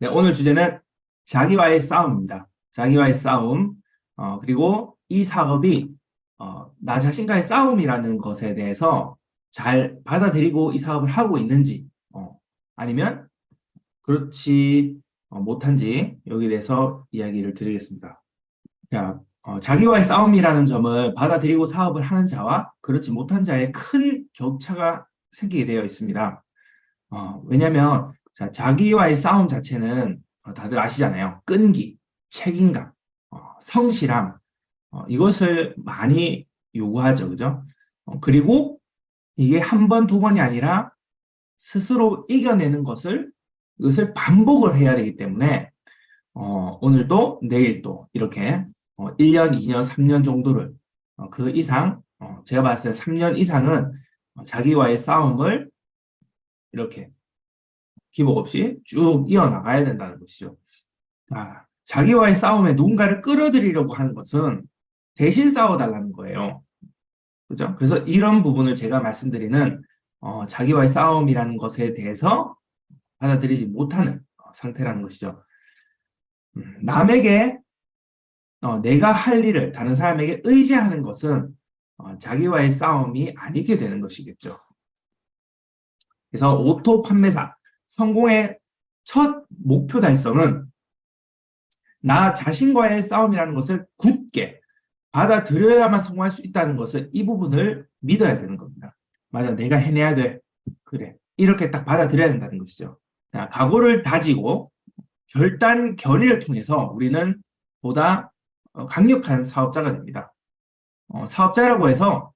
네, 오늘 주제는 자기와의 싸움입니다. 자기와의 싸움, 그리고 이 작업이 나 자신과의 싸움이라는 것에 대해서 잘 받아들이고 이 사업을 하고 있는지, 아니면 그렇지 못한지 여기에 대해서 이야기를 드리겠습니다. 자, 자기와의 싸움이라는 점을 받아들이고 사업을 하는 자와 그렇지 못한 자의 큰 격차가 생기게 되어 있습니다. 왜냐하면 자기와의 싸움 자체는 다들 아시잖아요. 끈기, 책임감, 성실함, 이것을 많이 요구하죠. 그죠? 그리고 이게 한 번, 두 번이 아니라 스스로 이겨내는 이것을 반복을 해야 되기 때문에 오늘도 내일도 이렇게 1년, 2년, 3년 정도를 그 이상, 제가 봤을 때 3년 이상은 자기와의 싸움을 이렇게 기복 없이 쭉 이어나가야 된다는 것이죠. 자기와의 싸움에 누군가를 끌어들이려고 하는 것은 대신 싸워달라는 거예요. 그죠? 그래서 이런 부분을 제가 말씀드리는 자기와의 싸움이라는 것에 대해서 받아들이지 못하는 상태라는 것이죠. 남에게 내가 할 일을 다른 사람에게 의지하는 것은 자기와의 싸움이 아니게 되는 것이겠죠. 그래서 오토 판매사 성공의 첫 목표 달성은 나 자신과의 싸움이라는 것을 굳게 받아들여야만 성공할 수 있다는 것을 이 부분을 믿어야 되는 겁니다. 맞아, 내가 해내야 돼. 그래. 이렇게 딱 받아들여야 된다는 것이죠. 자, 각오를 다지고 결단, 결의를 통해서 우리는 보다 강력한 사업자가 됩니다. 사업자라고 해서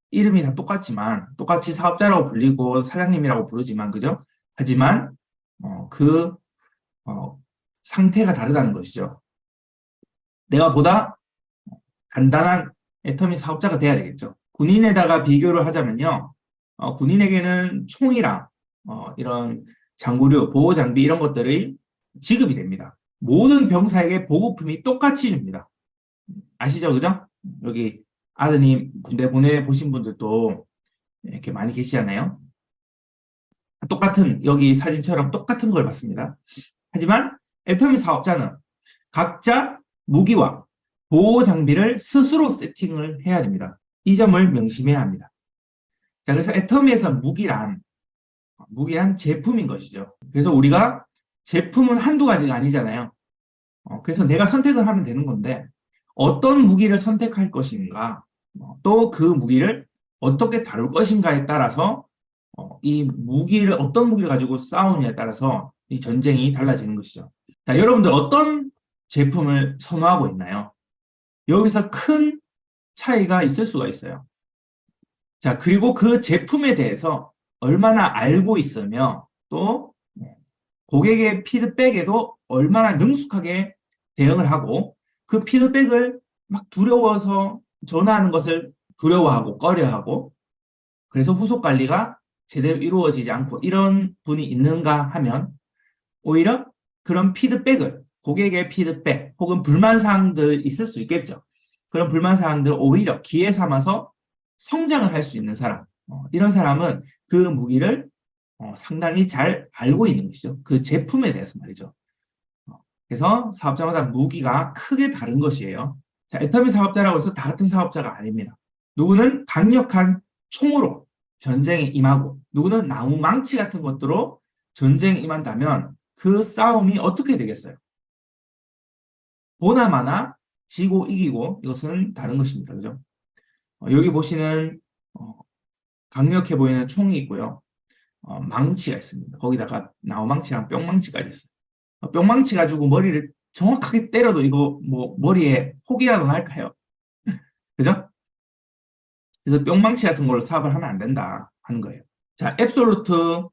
이름이 다 똑같지만 똑같이 사업자라고 불리고 사장님이라고 부르지만 그죠? 하지만 그 상태가 다르다는 것이죠. 내가 보다 간단한 애터미 사업자가 돼야 되겠죠. 군인에다가 비교를 하자면요. 군인에게는 총이랑 이런 장구류, 보호장비 이런 것들이 지급이 됩니다. 모든 병사에게 보급품이 똑같이 줍니다. 아시죠? 그죠? 여기 아드님 군대 보내보신 분들도 이렇게 많이 계시잖아요. 똑같은 여기 사진처럼 똑같은 걸 받습니다. 하지만 애터미 사업자는 각자 무기와 보호 장비를 스스로 세팅을 해야 됩니다. 이 점을 명심해야 합니다. 자, 그래서 애터미에서 무기란 제품인 것이죠. 그래서 우리가 제품은 한두 가지가 아니잖아요. 그래서 내가 선택을 하면 되는 건데 어떤 무기를 선택할 것인가, 또 그 무기를 어떻게 다룰 것인가에 따라서 이 무기를 어떤 무기를 가지고 싸우느냐에 따라서 이 전쟁이 달라지는 것이죠. 자, 여러분들 어떤 제품을 선호하고 있나요? 여기서 큰 차이가 있을 수가 있어요. 자, 그리고 그 제품에 대해서 얼마나 알고 있으며 또 고객의 피드백에도 얼마나 능숙하게 대응을 하고 그 피드백을 막 두려워서 전화하는 것을 두려워하고 꺼려하고 그래서 후속 관리가 제대로 이루어지지 않고 이런 분이 있는가 하면 오히려 그런 피드백을 고객의 피드백 혹은 불만사항들 있을 수 있겠죠. 그런 불만사항들을 오히려 기회 삼아서 성장을 할 수 있는 사람, 이런 사람은 그 무기를 상당히 잘 알고 있는 것이죠. 그 제품에 대해서 말이죠. 그래서 사업자마다 무기가 크게 다른 것이에요. 자, 애터미 사업자라고 해서 다 같은 사업자가 아닙니다. 누구는 강력한 총으로 전쟁에 임하고 누구는 나무 망치 같은 것들로 전쟁에 임한다면 그 싸움이 어떻게 되겠어요? 보나마나 지고 이기고 이것은 다른 것입니다. 그죠? 여기 보시는 강력해 보이는 총이 있고요. 망치가 있습니다. 거기다가 나무망치랑 뿅망치까지 있어요. 뿅망치 가지고 머리를 정확하게 때려도 이거 뭐 머리에 혹이라도 날까요? 그죠? 그래서 뿅망치 같은 걸로 사업을 하면 안 된다 하는 거예요. 자, 앱솔루트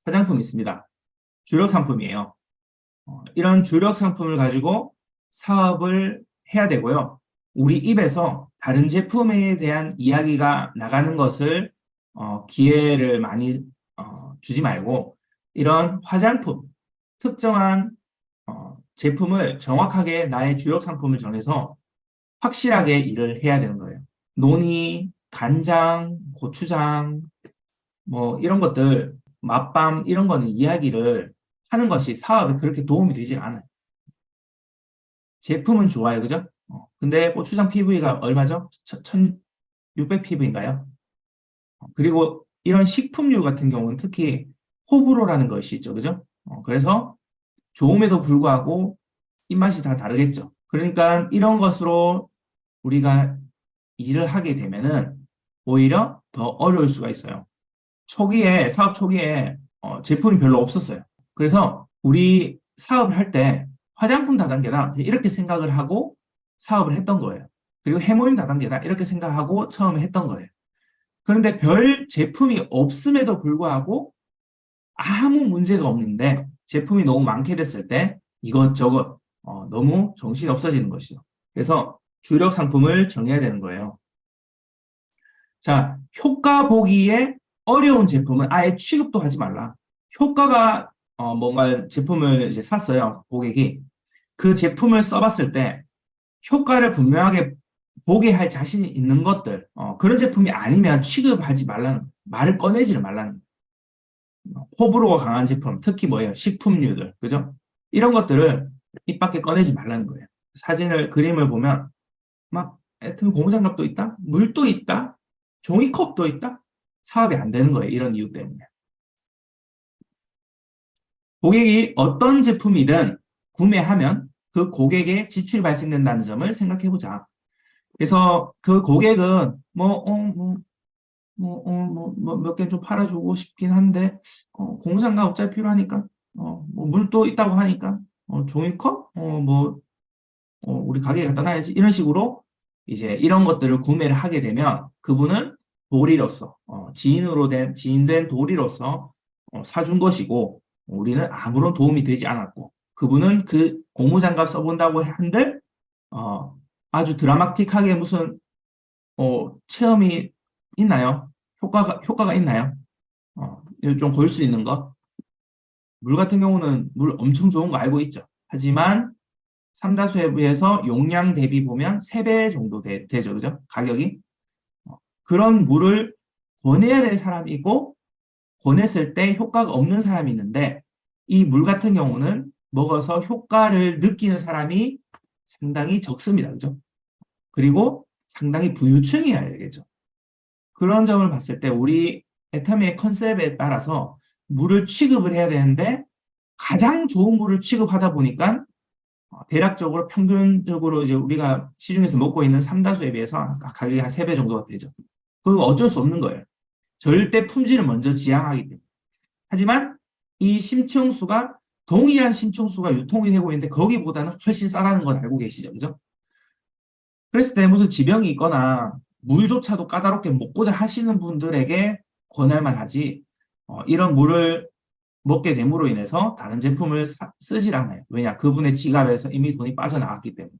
화장품 있습니다. 주력 상품이에요. 이런 주력 상품을 가지고 사업을 해야 되고요. 우리 입에서 다른 제품에 대한 이야기가 나가는 것을 기회를 많이 주지 말고 이런 화장품, 특정한 제품을 정확하게 나의 주력 상품을 정해서 확실하게 일을 해야 되는 거예요. 논이, 간장, 고추장, 뭐 이런 것들, 맛밤 이런 거는 이야기를 하는 것이 사업에 그렇게 도움이 되지 않아요. 제품은 좋아요, 그죠? 근데 고추장 PV가 얼마죠? 1600 PV인가요? 그리고 이런 식품류 같은 경우는 특히 호불호라는 것이 있죠, 그죠? 그래서 좋음에도 불구하고 입맛이 다 다르겠죠. 그러니까 이런 것으로 우리가 일을 하게 되면은 오히려 더 어려울 수가 있어요. 사업 초기에 제품이 별로 없었어요. 그래서 우리 사업을 할 때 화장품 다단계다 이렇게 생각을 하고 사업을 했던 거예요. 그리고 해모임 다단계다 이렇게 생각하고 처음에 했던 거예요. 그런데 별 제품이 없음에도 불구하고 아무 문제가 없는데 제품이 너무 많게 됐을 때 이것저것 너무 정신이 없어지는 것이죠. 그래서 주력 상품을 정해야 되는 거예요. 자, 효과 보기에 어려운 제품은 아예 취급도 하지 말라. 효과가 뭔가 제품을 이제 샀어요, 고객이. 그 제품을 써봤을 때 효과를 분명하게 보게 할 자신이 있는 것들, 그런 제품이 아니면 취급하지 말라는, 말을 꺼내지를 말라는. 호불호가 강한 제품, 특히 뭐예요? 식품류들, 그죠? 이런 것들을 입 밖에 꺼내지 말라는 거예요. 그림을 보면 막 하여튼 고무장갑도 있다, 물도 있다, 종이컵도 있다. 사업이 안 되는 거예요. 이런 이유 때문에. 고객이 어떤 제품이든 구매하면 그 고객의 지출이 발생된다는 점을 생각해 보자. 그래서 그 고객은 몇 개 좀 팔아주고 싶긴 한데, 고무장갑 어차피 필요하니까, 뭐 물도 있다고 하니까, 종이컵, 우리 가게에 갖다 놔야지. 이런 식으로 이제 이런 것들을 구매를 하게 되면 그분은 도리로서, 지인된 도리로서 사준 것이고, 우리는 아무런 도움이 되지 않았고, 그분은 그 고무장갑 써본다고 한들, 아주 드라마틱하게 무슨, 체험이 있나요? 효과가 있나요? 좀 볼 수 있는 것. 물 같은 경우는 물 엄청 좋은 거 알고 있죠. 하지만 삼다수에 비해서 용량 대비 보면 3배 정도 되죠. 그죠? 가격이. 그런 물을 권해야 될 사람이 있고, 권했을 때 효과가 없는 사람이 있는데, 이 물 같은 경우는 먹어서 효과를 느끼는 사람이 상당히 적습니다. 그죠? 그리고 상당히 부유층이어야 되겠죠. 그런 점을 봤을 때 우리 애터미의 컨셉에 따라서 물을 취급을 해야 되는데 가장 좋은 물을 취급하다 보니까 대략적으로 평균적으로 이제 우리가 시중에서 먹고 있는 삼다수에 비해서 가격이 한 3배 정도가 되죠. 그건 어쩔 수 없는 거예요. 절대 품질을 먼저 지향하기 때문에. 하지만 이 심층수가 동일한 심층수가 유통이 되고 있는데 거기보다는 훨씬 싸다는 걸 알고 계시죠. 그죠? 그랬을 때 무슨 지병이 있거나 물조차도 까다롭게 먹고자 하시는 분들에게 권할만 하지, 이런 물을 먹게 됨으로 인해서 다른 제품을 쓰질 않아요. 왜냐? 그분의 지갑에서 이미 돈이 빠져나갔기 때문에.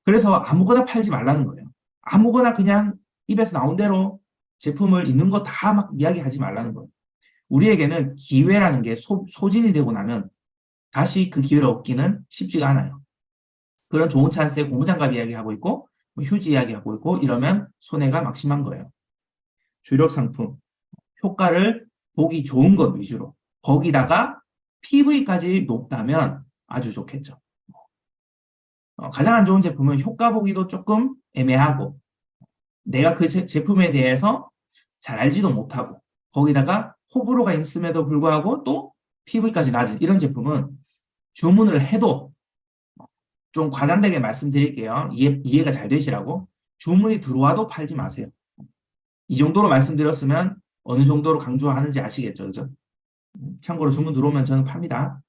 그래서 아무거나 팔지 말라는 거예요. 아무거나 그냥 입에서 나온 대로 제품을 있는 거 다 막 이야기하지 말라는 거예요. 우리에게는 기회라는 게 소진이 되고 나면 다시 그 기회를 얻기는 쉽지가 않아요. 그런 좋은 찬스에 고무장갑 이야기하고 있고, 휴지 이야기하고 있고, 이러면 손해가 막심한 거예요. 주력 상품, 효과를 보기 좋은 것 위주로. 거기다가 PV까지 높다면 아주 좋겠죠. 가장 안 좋은 제품은 효과 보기도 조금 애매하고, 내가 그 제품에 대해서 잘 알지도 못하고, 거기다가 호불호가 있음에도 불구하고 또 PV까지 낮은 이런 제품은 주문을 해도 좀 과장되게 말씀드릴게요. 이해가 잘 되시라고. 주문이 들어와도 팔지 마세요. 이 정도로 말씀드렸으면 어느 정도로 강조하는지 아시겠죠? 그죠? 참고로 주문 들어오면 저는 팝니다.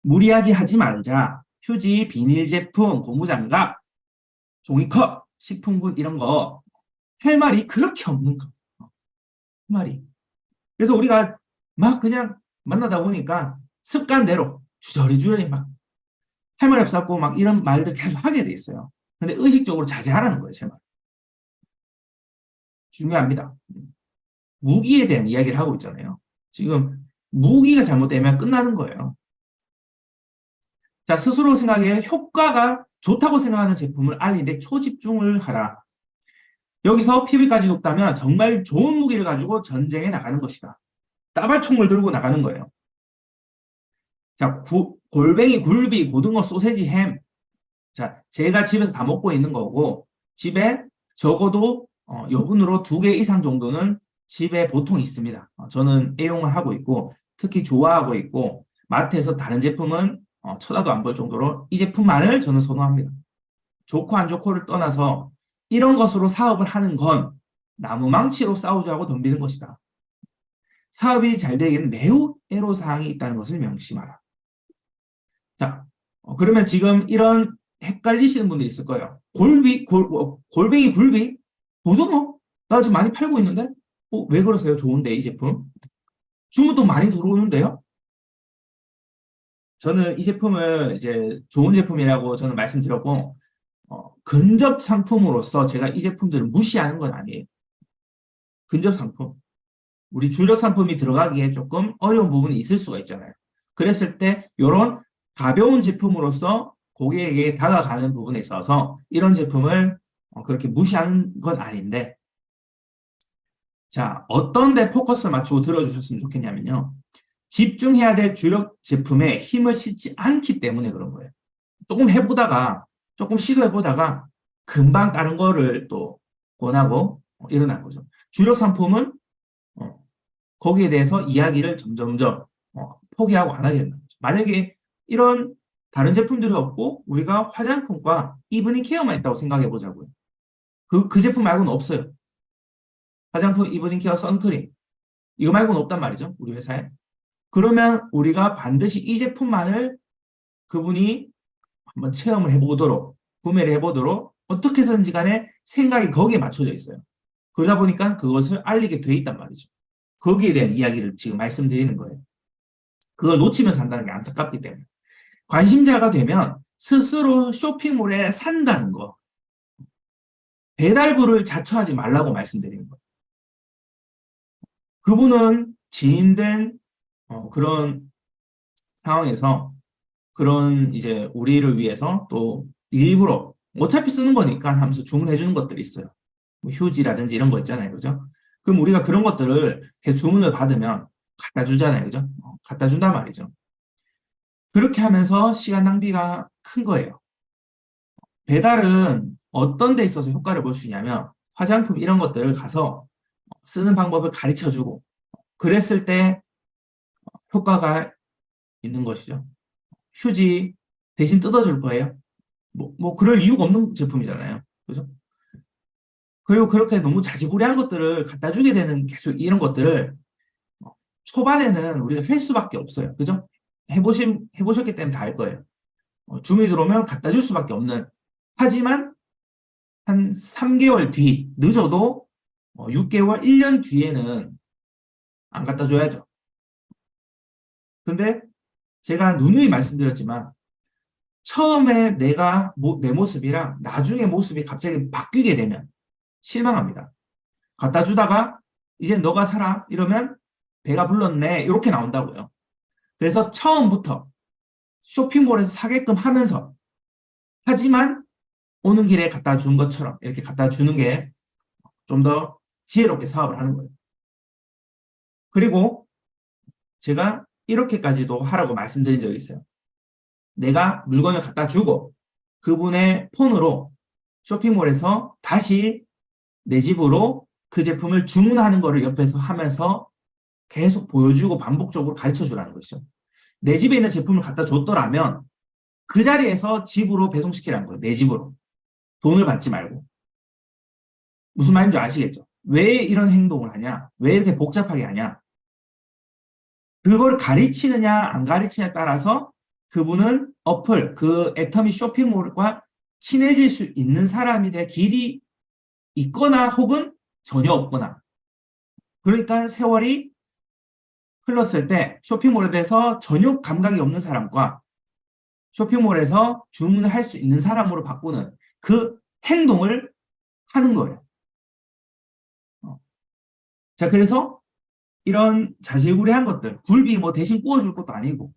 무리하게 하지 말자. 휴지, 비닐 제품, 고무장갑, 종이컵, 식품군 이런 거 할 말이 그렇게 없는 거. 할 말이. 그래서 우리가 막 그냥 만나다 보니까 습관대로 주저리주저리 막 할 말이 없었고 막 이런 말들 계속 하게 돼 있어요. 근데 의식적으로 자제하라는 거예요, 제 말. 중요합니다. 무기에 대한 이야기를 하고 있잖아요. 지금 무기가 잘못되면 끝나는 거예요. 자, 스스로 생각해 효과가 좋다고 생각하는 제품을 알리는데 초집중을 하라. 여기서 PV까지 높다면 정말 좋은 무기를 가지고 전쟁에 나가는 것이다. 따발총을 들고 나가는 거예요. 자, 골뱅이, 굴비, 고등어, 소세지, 햄. 자, 제가 집에서 다 먹고 있는 거고, 집에 적어도 여분으로 2개 이상 정도는 집에 보통 있습니다. 저는 애용을 하고 있고, 특히 좋아하고 있고, 마트에서 다른 제품은 쳐다도 안 볼 정도로 이 제품만을 저는 선호합니다. 좋고 안 좋고를 떠나서 이런 것으로 사업을 하는 건 나무망치로 싸우자고 덤비는 것이다. 사업이 잘 되기에는 매우 애로사항이 있다는 것을 명심하라. 자, 그러면 지금 이런 헷갈리시는 분들이 있을 거예요. 골뱅이, 굴비, 고등어? 나 지금 많이 팔고 있는데? 왜 그러세요? 좋은데, 이 제품? 주문도 많이 들어오는데요? 저는 이 제품을 이제 좋은 제품이라고 저는 말씀드렸고, 근접 상품으로서 제가 이 제품들을 무시하는 건 아니에요. 근접 상품. 우리 주력 상품이 들어가기에 조금 어려운 부분이 있을 수가 있잖아요. 그랬을 때 이런 가벼운 제품으로서 고객에게 다가가는 부분에 있어서 이런 제품을 그렇게 무시하는 건 아닌데, 자, 어떤 데 포커스를 맞추고 들어주셨으면 좋겠냐면요. 집중해야 될 주력 제품에 힘을 싣지 않기 때문에 그런 거예요. 조금 해보다가, 조금 시도해보다가 금방 다른 거를 또 권하고 일어난 거죠. 주력 상품은 거기에 대해서 이야기를 점점점 포기하고 안 하게 된다. 만약에 이런 다른 제품들이 없고 우리가 화장품과 이브닝 케어만 있다고 생각해 보자고요. 그 제품 말고는 없어요. 화장품, 이브닝 케어, 선크림 이거 말고는 없단 말이죠. 우리 회사에. 그러면 우리가 반드시 이 제품만을 그분이 한번 체험을 해보도록 구매를 해보도록 어떻게 해서든지 간에 생각이 거기에 맞춰져 있어요. 그러다 보니까 그것을 알리게 돼 있단 말이죠. 거기에 대한 이야기를 지금 말씀드리는 거예요. 그걸 놓치면 산다는 게 안타깝기 때문에. 관심자가 되면 스스로 쇼핑몰에 산다는 거. 배달부를 자처하지 말라고 말씀드리는 거예요. 그분은 지인된 그런 상황에서 그런 이제 우리를 위해서 또 일부러 어차피 쓰는 거니까 하면서 주문해 주는 것들이 있어요. 뭐 휴지라든지 이런 거 있잖아요. 그죠? 그럼 우리가 그런 것들을 주문을 받으면 갖다 주잖아요. 그죠? 갖다 준단 말이죠. 그렇게 하면서 시간 낭비가 큰 거예요. 배달은 어떤 데 있어서 효과를 볼 수 있냐면 화장품 이런 것들을 가서 쓰는 방법을 가르쳐 주고 그랬을 때 효과가 있는 것이죠. 휴지 대신 뜯어줄 거예요. 뭐 그럴 이유가 없는 제품이잖아요. 그죠? 그리고 그렇게 너무 자지부리한 것들을 갖다 주게 되는 계속 이런 것들을 초반에는 우리가 할 수밖에 없어요. 그죠? 해보셨기 때문에 다 알 거예요. 주문이 들어오면 갖다 줄 수밖에 없는. 하지만 한 3개월 뒤, 늦어도 6개월, 1년 뒤에는 안 갖다 줘야죠. 근데 제가 누누이 말씀드렸지만 처음에 내 모습이랑 나중에 모습이 갑자기 바뀌게 되면 실망합니다. 갖다 주다가 이제 너가 사라 이러면 배가 불렀네 이렇게 나온다고요. 그래서 처음부터 쇼핑몰에서 사게끔 하면서 하지만 오는 길에 갖다 준 것처럼 이렇게 갖다 주는 게 좀 더 지혜롭게 사업을 하는 거예요. 그리고 제가 이렇게까지도 하라고 말씀드린 적이 있어요. 내가 물건을 갖다 주고 그분의 폰으로 쇼핑몰에서 다시 내 집으로 그 제품을 주문하는 거를 옆에서 하면서 계속 보여주고 반복적으로 가르쳐 주라는 것이죠. 내 집에 있는 제품을 갖다 줬더라면 그 자리에서 집으로 배송시키라는 거예요. 내 집으로. 돈을 받지 말고. 무슨 말인지 아시겠죠? 왜 이런 행동을 하냐? 왜 이렇게 복잡하게 하냐? 그걸 가르치느냐 안 가르치냐에 따라서 그분은 그 애터미 쇼핑몰과 친해질 수 있는 사람이 될 길이 있거나 혹은 전혀 없거나. 그러니까 세월이 흘렀을 때 쇼핑몰에 대해서 전혀 감각이 없는 사람과 쇼핑몰에서 주문을 할 수 있는 사람으로 바꾸는 그 행동을 하는 거예요. 자, 그래서 이런 자질구레한 것들, 굴비 뭐 대신 구워줄 것도 아니고,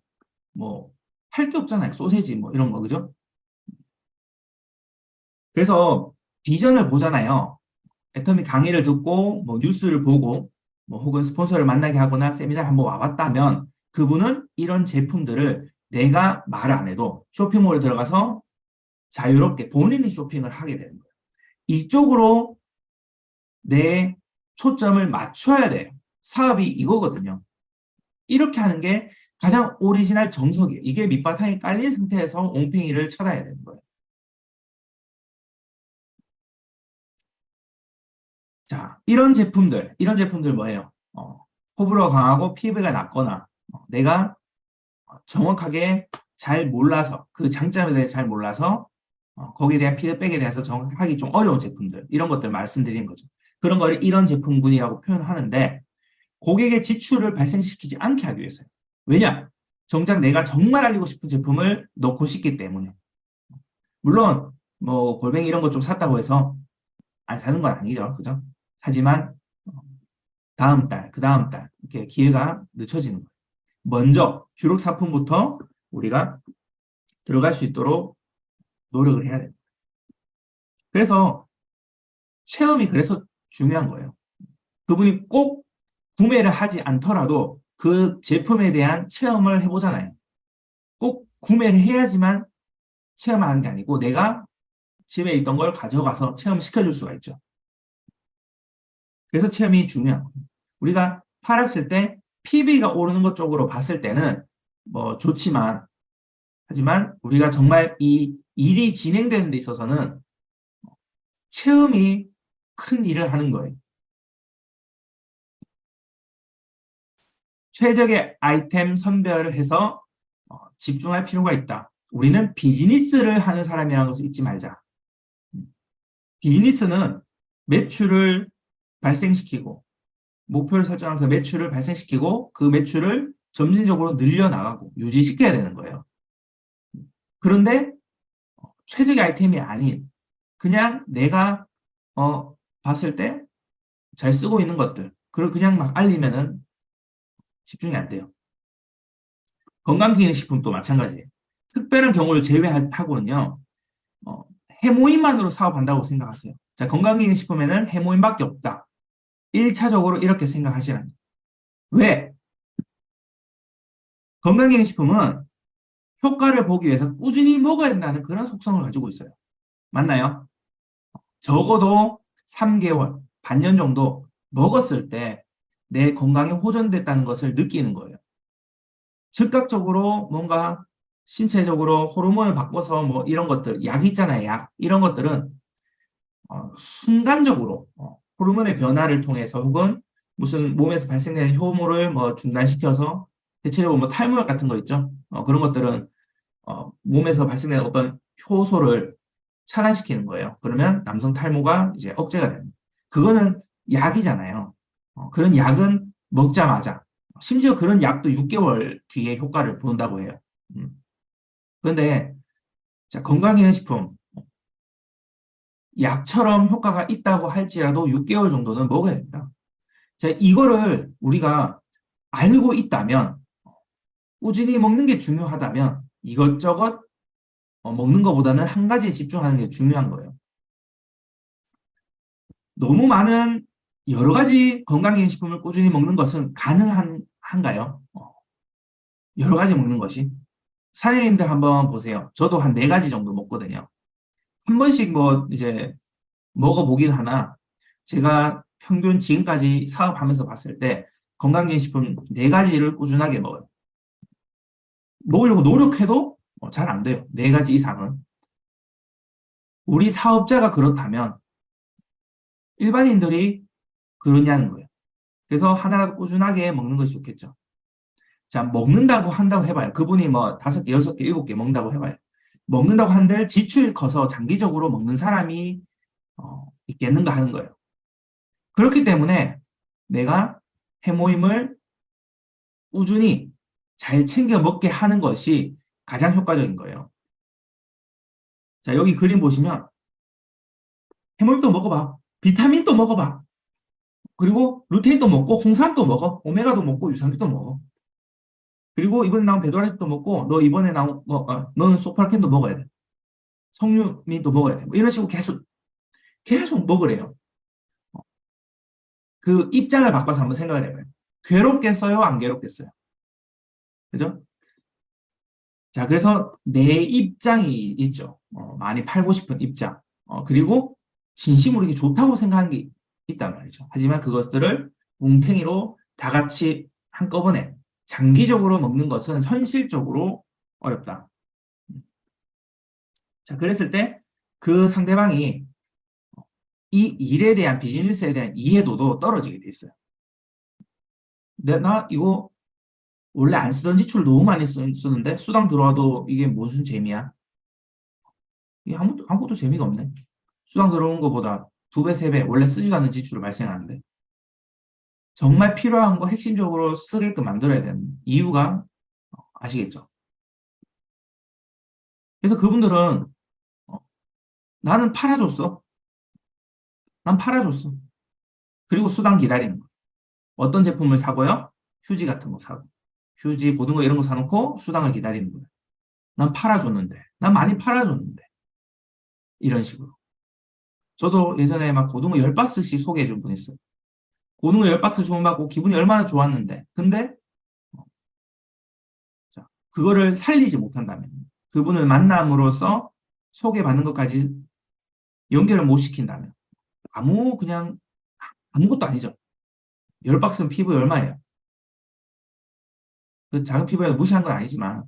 뭐, 할 게 없잖아요. 소세지 뭐 이런 거, 그죠? 그래서 비전을 보잖아요. 애터미 강의를 듣고, 뭐 뉴스를 보고, 뭐 혹은 스폰서를 만나게 하거나 세미나를 한번 와봤다면 그분은 이런 제품들을 내가 말을 안 해도 쇼핑몰에 들어가서 자유롭게 본인이 쇼핑을 하게 되는 거예요. 이쪽으로 내 초점을 맞춰야 돼요. 사업이 이거거든요. 이렇게 하는 게 가장 오리지널 정석이에요. 이게 밑바탕이 깔린 상태에서 옹팽이를 찾아야 되는 거예요. 자, 이런 제품들 뭐예요? 호불호 강하고 피부가 낮거나 내가 정확하게 잘 몰라서 그 장점에 대해 잘 몰라서 거기에 대한 피드백에 대해서 정확하게 좀 어려운 제품들 이런 것들 말씀드린 거죠. 그런 거를 이런 제품군이라고 표현하는데 고객의 지출을 발생시키지 않게 하기 위해서요. 왜냐? 정작 내가 정말 알리고 싶은 제품을 넣고 싶기 때문에. 물론 뭐 골뱅이 이런 거 좀 샀다고 해서 안 사는 건 아니죠. 그죠? 하지만 다음 달, 그 다음 달 이렇게 기회가 늦춰지는 거예요. 먼저 주력 상품부터 우리가 들어갈 수 있도록 노력을 해야 됩니다. 그래서 체험이 그래서 중요한 거예요. 그분이 꼭 구매를 하지 않더라도 그 제품에 대한 체험을 해보잖아요. 꼭 구매를 해야지만 체험하는 게 아니고 내가 집에 있던 걸 가져가서 체험시켜줄 수가 있죠. 그래서 체험이 중요한 거예요. 우리가 팔았을 때 PB가 오르는 것 쪽으로 봤을 때는 뭐 좋지만 하지만 우리가 정말 이 일이 진행되는 데 있어서는 체험이 큰 일을 하는 거예요. 최적의 아이템 선별을 해서 집중할 필요가 있다. 우리는 비즈니스를 하는 사람이라는 것을 잊지 말자. 비즈니스는 매출을 발생시키고 목표를 설정한 그 매출을 발생시키고 그 매출을 점진적으로 늘려나가고 유지시켜야 되는 거예요. 그런데 최적의 아이템이 아닌 그냥 내가 봤을 때 잘 쓰고 있는 것들 그걸 그냥 막 알리면은 집중이 안 돼요. 건강기능식품도 마찬가지예요. 특별한 경우를 제외하고는요. 어, 해모임만으로 사업한다고 생각하세요. 자, 건강기능식품에는 해모임밖에 없다. 1차적으로 이렇게 생각하시라는 왜? 건강기능식품은 효과를 보기 위해서 꾸준히 먹어야 된다는 그런 속성을 가지고 있어요. 맞나요? 적어도 3개월, 반년 정도 먹었을 때 내 건강이 호전됐다는 것을 느끼는 거예요. 즉각적으로 뭔가 신체적으로 호르몬을 바꿔서 뭐 이런 것들, 약 있잖아요, 약. 이런 것들은 순간적으로 호르몬의 변화를 통해서 혹은 무슨 몸에서 발생되는 효모를 뭐 중단시켜서 대체적으로 뭐 탈모약 같은 거 있죠. 그런 것들은 몸에서 발생되는 어떤 효소를 차단시키는 거예요. 그러면 남성 탈모가 이제 억제가 됩니다. 그거는 약이잖아요. 그런 약은 먹자마자 심지어 그런 약도 6개월 뒤에 효과를 본다고 해요. 음. 그런데 자, 건강기능식품 약처럼 효과가 있다고 할지라도 6개월 정도는 먹어야 됩니다. 자, 이거를 우리가 알고 있다면 꾸준히 먹는 게 중요하다면 이것저것 먹는 것보다는 한 가지에 집중하는 게 중요한 거예요. 너무 많은 여러 가지 건강기능식품을 꾸준히 먹는 것은 가능한가요? 여러 가지 먹는 것이. 사장님들 한번 보세요. 저도 한 4가지 정도 먹거든요. 한 번씩 뭐 이제 먹어보긴 하나 제가 평균 지금까지 사업하면서 봤을 때 건강기능식품 4가지를 꾸준하게 먹어요. 먹으려고 노력해도 잘 안 돼요. 4가지 이상은. 우리 사업자가 그렇다면 일반인들이 그러냐는 거예요. 그래서 하나라도 꾸준하게 먹는 것이 좋겠죠. 자, 먹는다고 한다고 해봐요. 그분이 뭐 5개, 6개, 7개 먹는다고 해봐요. 먹는다고 한들 지출이 커서 장기적으로 먹는 사람이 있겠는가 하는 거예요. 그렇기 때문에 내가 해모임을 꾸준히 잘 챙겨 먹게 하는 것이 가장 효과적인 거예요. 자, 여기 그림 보시면 해모임도 먹어봐. 비타민도 먹어봐. 그리고 루테인도 먹고 홍삼도 먹어. 오메가도 먹고 유산균도 먹어. 그리고 이번에 나온 배도라이도 먹고 너 이번에 나온 너는 소프라켄도 먹어야 돼. 석류민도 먹어야 돼. 뭐 이런 식으로 계속 먹으래요. 그 입장을 바꿔서 한번 생각을 해봐요. 괴롭겠어요? 안 괴롭겠어요? 그죠? 자, 그래서 내 입장이 있죠. 많이 팔고 싶은 입장. 그리고 진심으로 이게 좋다고 생각하는 게 있단 말이죠. 하지만 그것들을 뭉탱이로 다 같이 한꺼번에 장기적으로 먹는 것은 현실적으로 어렵다. 자, 그랬을 때 그 상대방이 이 일에 대한 비즈니스에 대한 이해도도 떨어지게 돼 있어요. 나 이거 원래 안 쓰던 지출을 너무 많이 쓰는데 수당 들어와도 이게 무슨 재미야? 이게 아무것도 재미가 없네. 수당 들어오는 것보다 두 배, 세 배 원래 쓰지도 않는 지출을 발생하는데 정말 필요한 거 핵심적으로 쓰게끔 만들어야 되는 이유가 아시겠죠? 그래서 그분들은 어, 나는 팔아줬어. 난 팔아줬어. 그리고 수당 기다리는 거. 어떤 제품을 사고요? 휴지 같은 거 사고. 휴지, 고등어 이런 거 사놓고 수당을 기다리는 거예요. 난 팔아줬는데. 난 많이 팔아줬는데. 이런 식으로. 저도 예전에 막 고등어 10박스씩 소개해 준 분 있어요. 고등어 10박스 주문받고 기분이 얼마나 좋았는데. 근데 그거를 살리지 못한다면 그분을 만남으로써 소개받는 것까지 연결을 못 시킨다면 그냥 아무것도 아니죠. 10박스는 피부에 얼마예요? 그 작은 피부에 무시한 건 아니지만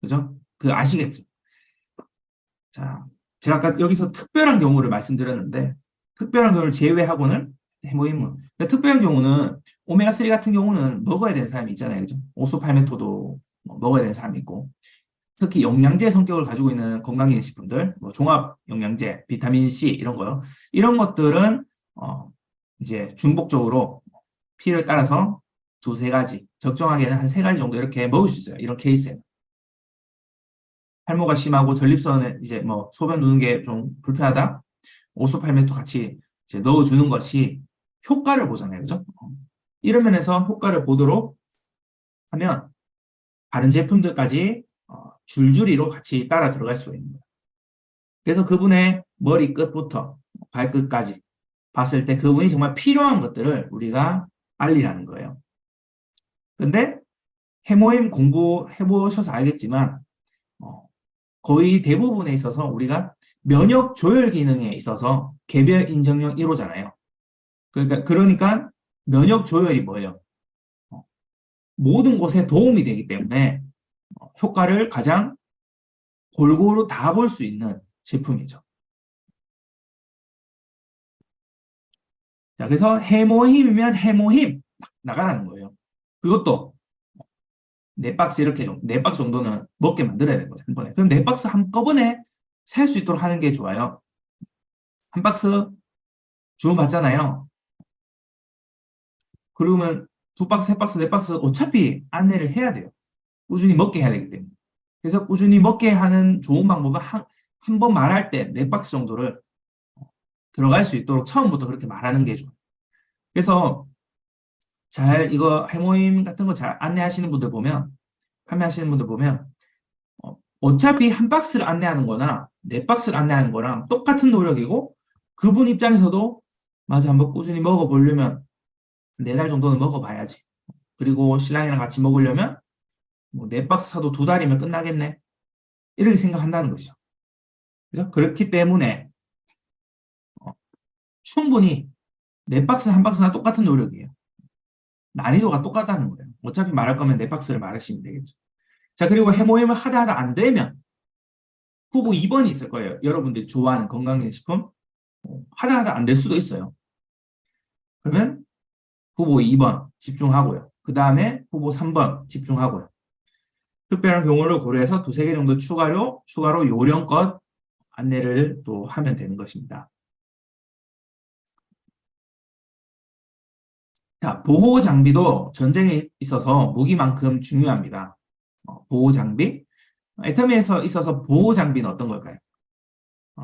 그죠? 그 아시겠죠? 자, 제가 아까 여기서 특별한 경우를 말씀드렸는데 특별한 경우를 제외하고는 해모임은 특별한 경우는 오메가3 같은 경우는 먹어야 되는 사람이 있잖아요. 그죠? 오소팔메토도 먹어야 되는 사람이 있고 특히 영양제 성격을 가지고 있는 건강기능식품들, 뭐 종합 영양제, 비타민 C 이런 거요. 이런 것들은 이제 중복적으로 필요에 따라서 두세 가지, 적정하게는 한 세 가지 정도 이렇게 먹을 수 있어요. 이런 케이스에는. 탈모가 심하고 전립선에 이제 뭐 소변 누는 게 좀 불편하다. 오소팔메토 같이 이제 넣어주는 것이 효과를 보잖아요. 그죠? 이런 면에서 효과를 보도록 하면 다른 제품들까지 줄줄이로 같이 따라 들어갈 수가 있는 거예요. 그래서 그분의 머리 끝부터 발끝까지 봤을 때 그분이 정말 필요한 것들을 우리가 알리라는 거예요. 근데 해모임 공부해 보셔서 알겠지만 거의 대부분에 있어서 우리가 면역 조절 기능에 있어서 개별 인정형 1호잖아요. 그러니까 면역 조절이 뭐예요? 모든 곳에 도움이 되기 때문에 효과를 가장 골고루 다 볼 수 있는 제품이죠. 자, 그래서 해모힘이면 해모힘 나가라는 거예요. 그것도 네 박스 이렇게 네 박스 정도는 먹게 만들어야 되는 거죠. 한 번에. 그럼 네 박스 한꺼번에 살 수 있도록 하는 게 좋아요. 한 박스 주문 받잖아요. 그러면 두 박스, 세 박스, 네 박스 어차피 안내를 해야 돼요. 꾸준히 먹게 해야 되기 때문에. 그래서 꾸준히 먹게 하는 좋은 방법은 한 번 말할 때 네 박스 정도를 들어갈 수 있도록 처음부터 그렇게 말하는 게 좋아요. 그래서 잘 이거 해모임 같은 거 잘 안내하시는 분들 보면 판매하시는 분들 보면 어차피 한 박스를 안내하는 거나 네 박스를 안내하는 거랑 똑같은 노력이고 그분 입장에서도 맞아 한번 꾸준히 먹어보려면 4달 정도는 먹어봐야지. 그리고 신랑이랑 같이 먹으려면 뭐 4박스 사도 2달이면 끝나겠네. 이렇게 생각한다는 거죠. 그죠? 그렇기 때문에 충분히 4박스 한 박스나 똑같은 노력이에요. 난이도가 똑같다는 거예요. 어차피 말할 거면 4박스를 말하시면 되겠죠. 자, 그리고 해모임을 하다 안 되면 후보 2번이 있을 거예요. 여러분들이 좋아하는 건강기능식품. 하다 안 될 수도 있어요. 그러면 후보 2번 집중하고요. 그 다음에 후보 3번 집중하고요. 특별한 경우를 고려해서 두세 개 정도 추가로 요령껏 안내를 또 하면 되는 것입니다. 자, 보호 장비도 전쟁에 있어서 무기만큼 중요합니다. 보호 장비. 애터미에서 있어서 보호 장비는 어떤 걸까요?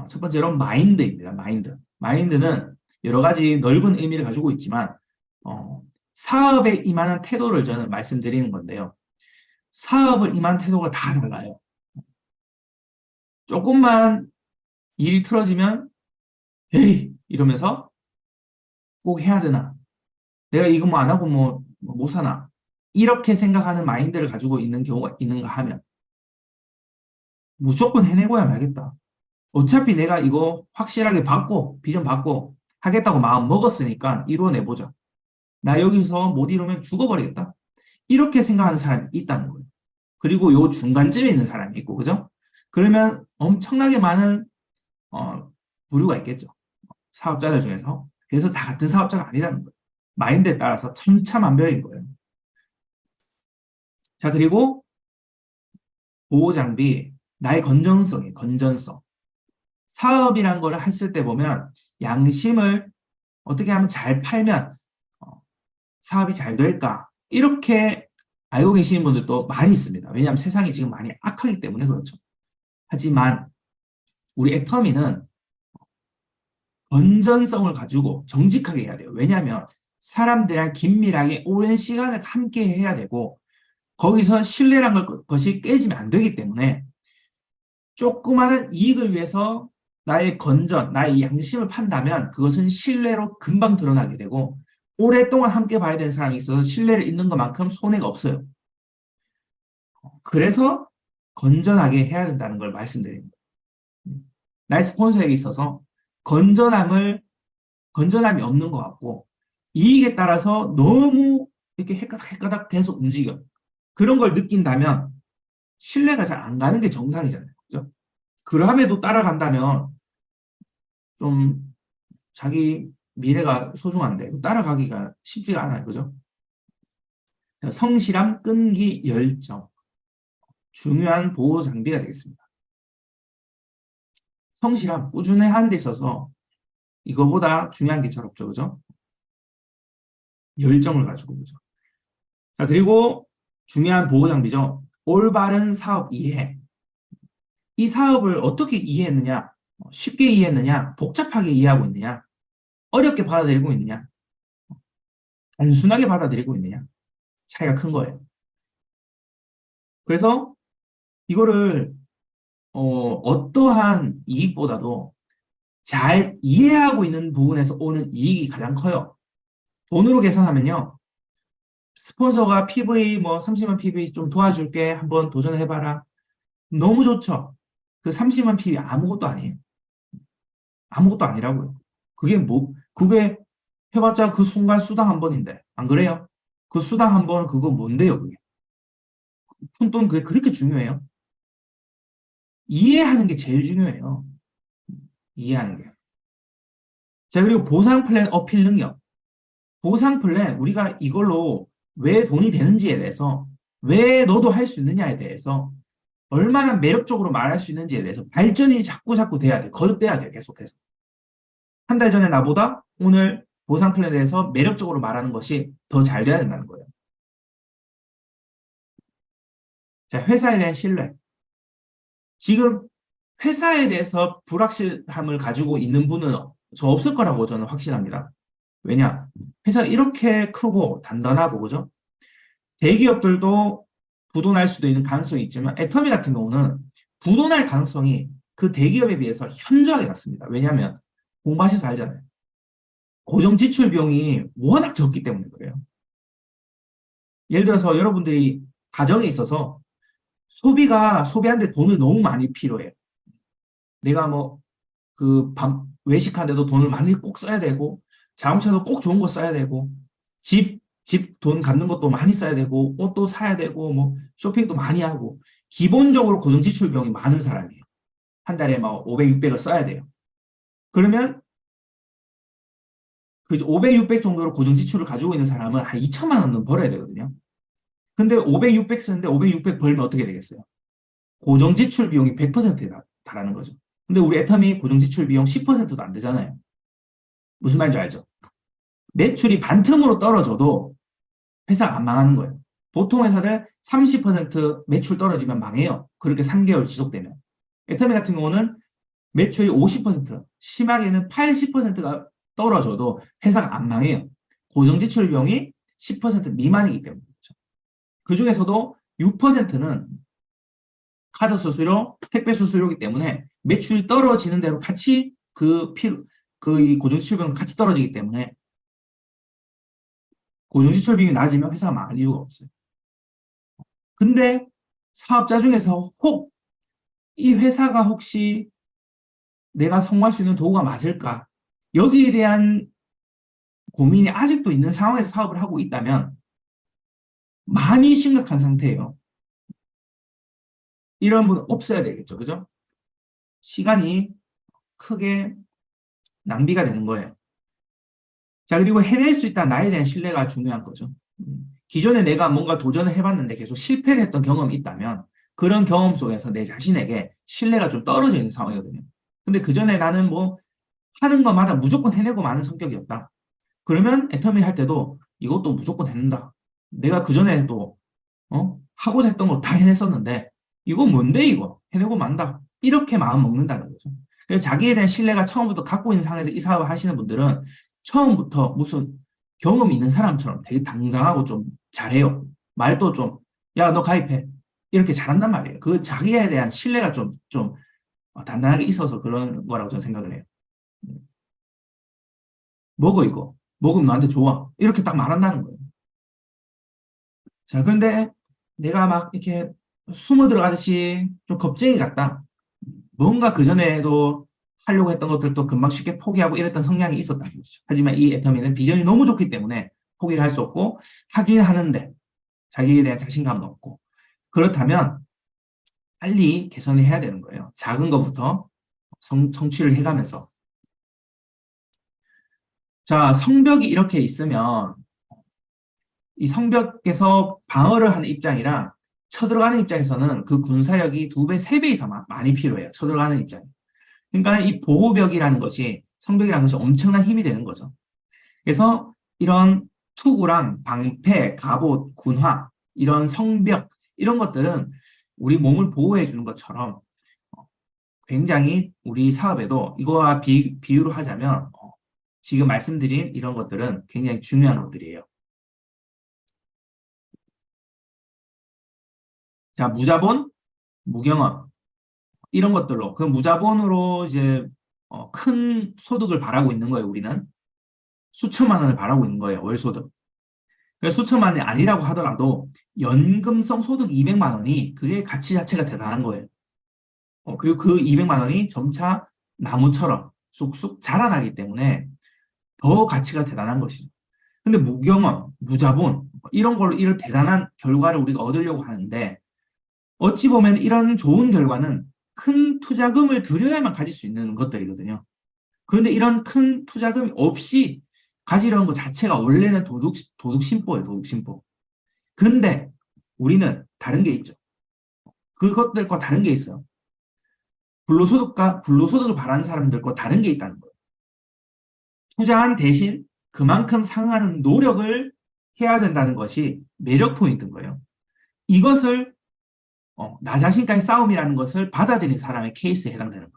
첫 번째로 마인드입니다. 마인드는 여러 가지 넓은 의미를 가지고 있지만 사업에 임하는 태도를 저는 말씀드리는 건데요. 사업을 임한 태도가 다 달라요. 조금만 일이 틀어지면 에이 이러면서 꼭 해야 되나? 내가 이거 뭐 안 하고 뭐 못 사나. 이렇게 생각하는 마인드를 가지고 있는 경우가 있는가 하면 무조건 해내고야 말겠다. 어차피 내가 이거 확실하게 받고, 비전 받고 하겠다고 마음 먹었으니까 이뤄내보자. 나 여기서 못 이루면 죽어버리겠다. 이렇게 생각하는 사람이 있다는 거예요. 그리고 요 중간쯤에 있는 사람이 있고, 그죠? 그러면 엄청나게 많은, 부류가 있겠죠. 사업자들 중에서. 그래서 다 같은 사업자가 아니라는 거예요. 마인드에 따라서 천차만별인 거예요. 자, 그리고 보호장비, 나의 건전성이에요. 건전성. 사업이란 거를 했을 때 보면 양심을 어떻게 하면 잘 팔면 사업이 잘 될까? 이렇게 알고 계시는 분들도 많이 있습니다. 왜냐하면 세상이 지금 많이 악하기 때문에 그렇죠. 하지만 우리 애터미는 건전성을 가지고 정직하게 해야 돼요. 왜냐하면 사람들이랑 긴밀하게 오랜 시간을 함께 해야 되고 거기서 신뢰란 것이 깨지면 안 되기 때문에 조그마한 이익을 위해서 나의 건전, 나의 양심을 판다면 그것은 신뢰로 금방 드러나게 되고 오랫동안 함께 봐야 되는 사람이 있어서 신뢰를 잇는 것만큼 손해가 없어요. 그래서 건전하게 해야 된다는 걸 말씀드립니다. 나의 스폰서에게 있어서 건전함이 없는 것 같고 이익에 따라서 너무 이렇게 헷가닥 계속 움직여. 그런 걸 느낀다면 신뢰가 잘 안 가는 게 정상이잖아요. 그죠? 그럼에도 따라간다면 좀 자기 미래가 소중한데 따라가기가 쉽지가 않아요. 그죠? 성실함, 끈기, 열정. 중요한 보호 장비가 되겠습니다. 성실함, 꾸준히 하는 데 있어서 이거보다 중요한 게 잘 없죠. 그죠? 열정을 가지고. 그죠? 자, 그리고 중요한 보호 장비죠. 올바른 사업 이해. 이 사업을 어떻게 이해했느냐? 쉽게 이해했느냐? 복잡하게 이해하고 있느냐? 어렵게 받아들이고 있느냐? 단순하게 받아들이고 있느냐? 차이가 큰 거예요. 그래서 이거를 어떠한 이익보다도 잘 이해하고 있는 부분에서 오는 이익이 가장 커요. 돈으로 계산하면요. 스폰서가 PV 뭐 30만 PV 좀 도와줄게. 한번 도전해봐라. 너무 좋죠. 그 30만 PV 아무것도 아니에요. 아무것도 아니라고요. 그게 해봤자 그 순간 수당 한 번인데. 안 그래요? 그 수당 한 번 그거 뭔데요, 그게? 푼돈 그게 그렇게 중요해요? 이해하는 게 제일 중요해요. 이해하는 게. 자, 그리고 보상 플랜 어필 능력. 보상 플랜, 우리가 이걸로 왜 돈이 되는지에 대해서, 왜 너도 할 수 있느냐에 대해서, 얼마나 매력적으로 말할 수 있는지에 대해서 발전이 자꾸 돼야 돼. 거듭돼야 돼, 계속해서. 한 달 전에 나보다 오늘 보상 플랜에 대해서 매력적으로 말하는 것이 더 잘 돼야 된다는 거예요. 자, 회사에 대한 신뢰. 지금 회사에 대해서 불확실함을 가지고 있는 분은 저 없을 거라고 저는 확신합니다. 왜냐? 회사가 이렇게 크고 단단하고, 그죠? 대기업들도 부도날 수도 있는 가능성이 있지만, 애터미 같은 경우는 부도날 가능성이 그 대기업에 비해서 현저하게 낮습니다. 왜냐하면 공부하셔서 알잖아요. 고정 지출 비용이 워낙 적기 때문에 그래요. 예를 들어서 여러분들이 가정에 있어서 소비하는데 돈을 너무 많이 필요해요. 내가 뭐, 외식하는데도 돈을 많이 꼭 써야 되고, 자동차도 꼭 좋은 거 써야 되고, 집 돈 갚는 것도 많이 써야 되고, 옷도 사야 되고, 뭐, 쇼핑도 많이 하고, 기본적으로 고정 지출 비용이 많은 사람이에요. 한 달에 막 500, 600을 써야 돼요. 그러면 그 500, 600 정도로 고정 지출을 가지고 있는 사람은 한 2천만 원은 벌어야 되거든요. 근데 500, 600 쓰는데 500, 600 벌면 어떻게 되겠어요? 고정 지출 비용이 100%에 달하는 거죠. 근데 우리 애터미 고정 지출 비용 10%도 안 되잖아요. 무슨 말인지 알죠? 매출이 반틈으로 떨어져도 회사가 안 망하는 거예요. 보통 회사들 30% 매출 떨어지면 망해요. 그렇게 3개월 지속되면. 애터미 같은 경우는 매출이 50%, 심하게는 80%가 떨어져도 회사가 안 망해요. 고정 지출 비용이 10% 미만이기 때문에 그렇죠. 그 중에서도 6%는 카드 수수료, 택배 수수료이기 때문에 매출이 떨어지는 대로 같이 이 고정 지출 비용 같이 떨어지기 때문에 고정지출 비용이 낮으면 회사가 망할 이유가 없어요. 근데 사업자 중에서 혹 이 회사가 혹시 내가 성공할 수 있는 도구가 맞을까? 여기에 대한 고민이 아직도 있는 상황에서 사업을 하고 있다면 많이 심각한 상태예요. 이런 분은 없어야 되겠죠. 그죠? 시간이 크게 낭비가 되는 거예요. 자, 그리고 해낼 수 있다 나에 대한 신뢰가 중요한 거죠. 기존에 내가 뭔가 도전을 해봤는데 계속 실패를 했던 경험이 있다면 그런 경험 속에서 내 자신에게 신뢰가 좀 떨어져 있는 상황이거든요. 근데 그 전에 나는 뭐 하는 것마다 무조건 해내고 마는 성격이었다. 그러면 애터미 할 때도 이것도 무조건 해낸다. 내가 그 전에도 하고자 했던 거 다 해냈었는데 이거 뭔데 이거 해내고 만다. 이렇게 마음 먹는다는 거죠. 그래서 자기에 대한 신뢰가 처음부터 갖고 있는 상황에서 이 사업을 하시는 분들은 처음부터 무슨 경험이 있는 사람처럼 되게 당당하고 좀 잘해요. 말도 좀, 야, 너 가입해. 이렇게 잘한단 말이에요. 그 자기에 대한 신뢰가 좀 단단하게 있어서 그런 거라고 저는 생각을 해요. 먹어, 이거. 먹으면 너한테 좋아. 이렇게 딱 말한다는 거예요. 자, 그런데 내가 막 이렇게 숨어 들어가듯이 좀 겁쟁이 같다. 뭔가 그전에도 하려고 했던 것들도 금방 쉽게 포기하고 이랬던 성향이 있었다는 거죠. 하지만 이 애터미는 비전이 너무 좋기 때문에 포기를 할 수 없고 하긴 하는데 자기에 대한 자신감도 없고 그렇다면 빨리 개선을 해야 되는 거예요. 작은 것부터 성취를 해가면서. 자, 성벽이 이렇게 있으면 이 성벽에서 방어를 하는 입장이랑 쳐들어가는 입장에서는 그 군사력이 2배, 3배 이상 많이 필요해요. 쳐들어가는 입장이. 그러니까 이 보호벽이라는 것이, 성벽이라는 것이 엄청난 힘이 되는 거죠. 그래서 이런 투구랑 방패, 갑옷, 군화, 이런 성벽, 이런 것들은 우리 몸을 보호해 주는 것처럼 굉장히 우리 사업에도 이거와 비유를 하자면 지금 말씀드린 이런 것들은 굉장히 중요한 것들이에요. 자, 무자본, 무경험, 이런 것들로, 그 무자본으로 이제 큰 소득을 바라고 있는 거예요, 우리는. 수천만 원을 바라고 있는 거예요, 월소득. 그러니까 수천만 원이 아니라고 하더라도 연금성 소득 200만 원이 그게 가치 자체가 대단한 거예요. 그리고 그 200만 원이 점차 나무처럼 쑥쑥 자라나기 때문에 더 가치가 대단한 것이죠. 근데 무경험, 무자본, 이런 걸로 이런 대단한 결과를 우리가 얻으려고 하는데 어찌 보면 이런 좋은 결과는 큰 투자금을 들여야만 가질 수 있는 것들이거든요. 그런데 이런 큰 투자금이 없이 가지려는 것 자체가 원래는 도둑심보예요, 도둑심보. 근데 우리는 다른 게 있죠. 그것들과 다른 게 있어요. 불로소득을 바라는 사람들과 다른 게 있다는 거예요. 투자한 대신 그만큼 상응하는 노력을 해야 된다는 것이 매력 포인트인 거예요. 이것을 나 자신과의 싸움이라는 것을 받아들인 사람의 케이스에 해당되는 거예요.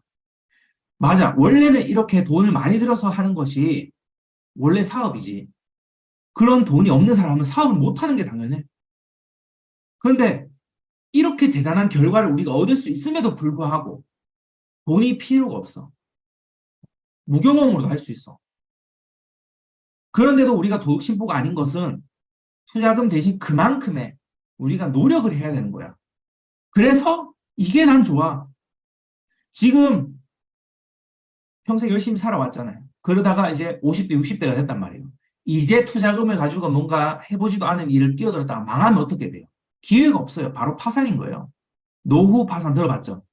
맞아. 원래는 이렇게 돈을 많이 들여서 하는 것이 원래 사업이지. 그런 돈이 없는 사람은 사업을 못하는 게 당연해. 그런데 이렇게 대단한 결과를 우리가 얻을 수 있음에도 불구하고 돈이 필요가 없어. 무경험으로도 할 수 있어. 그런데도 우리가 도둑심보가 아닌 것은 투자금 대신 그만큼의 우리가 노력을 해야 되는 거야. 그래서 이게 난 좋아. 지금 평생 열심히 살아왔잖아요. 그러다가 이제 50대, 60대가 됐단 말이에요. 이제 투자금을 가지고 뭔가 해보지도 않은 일을 뛰어들었다가 망하면 어떻게 돼요? 기회가 없어요. 바로 파산인 거예요. 노후 파산 들어봤죠?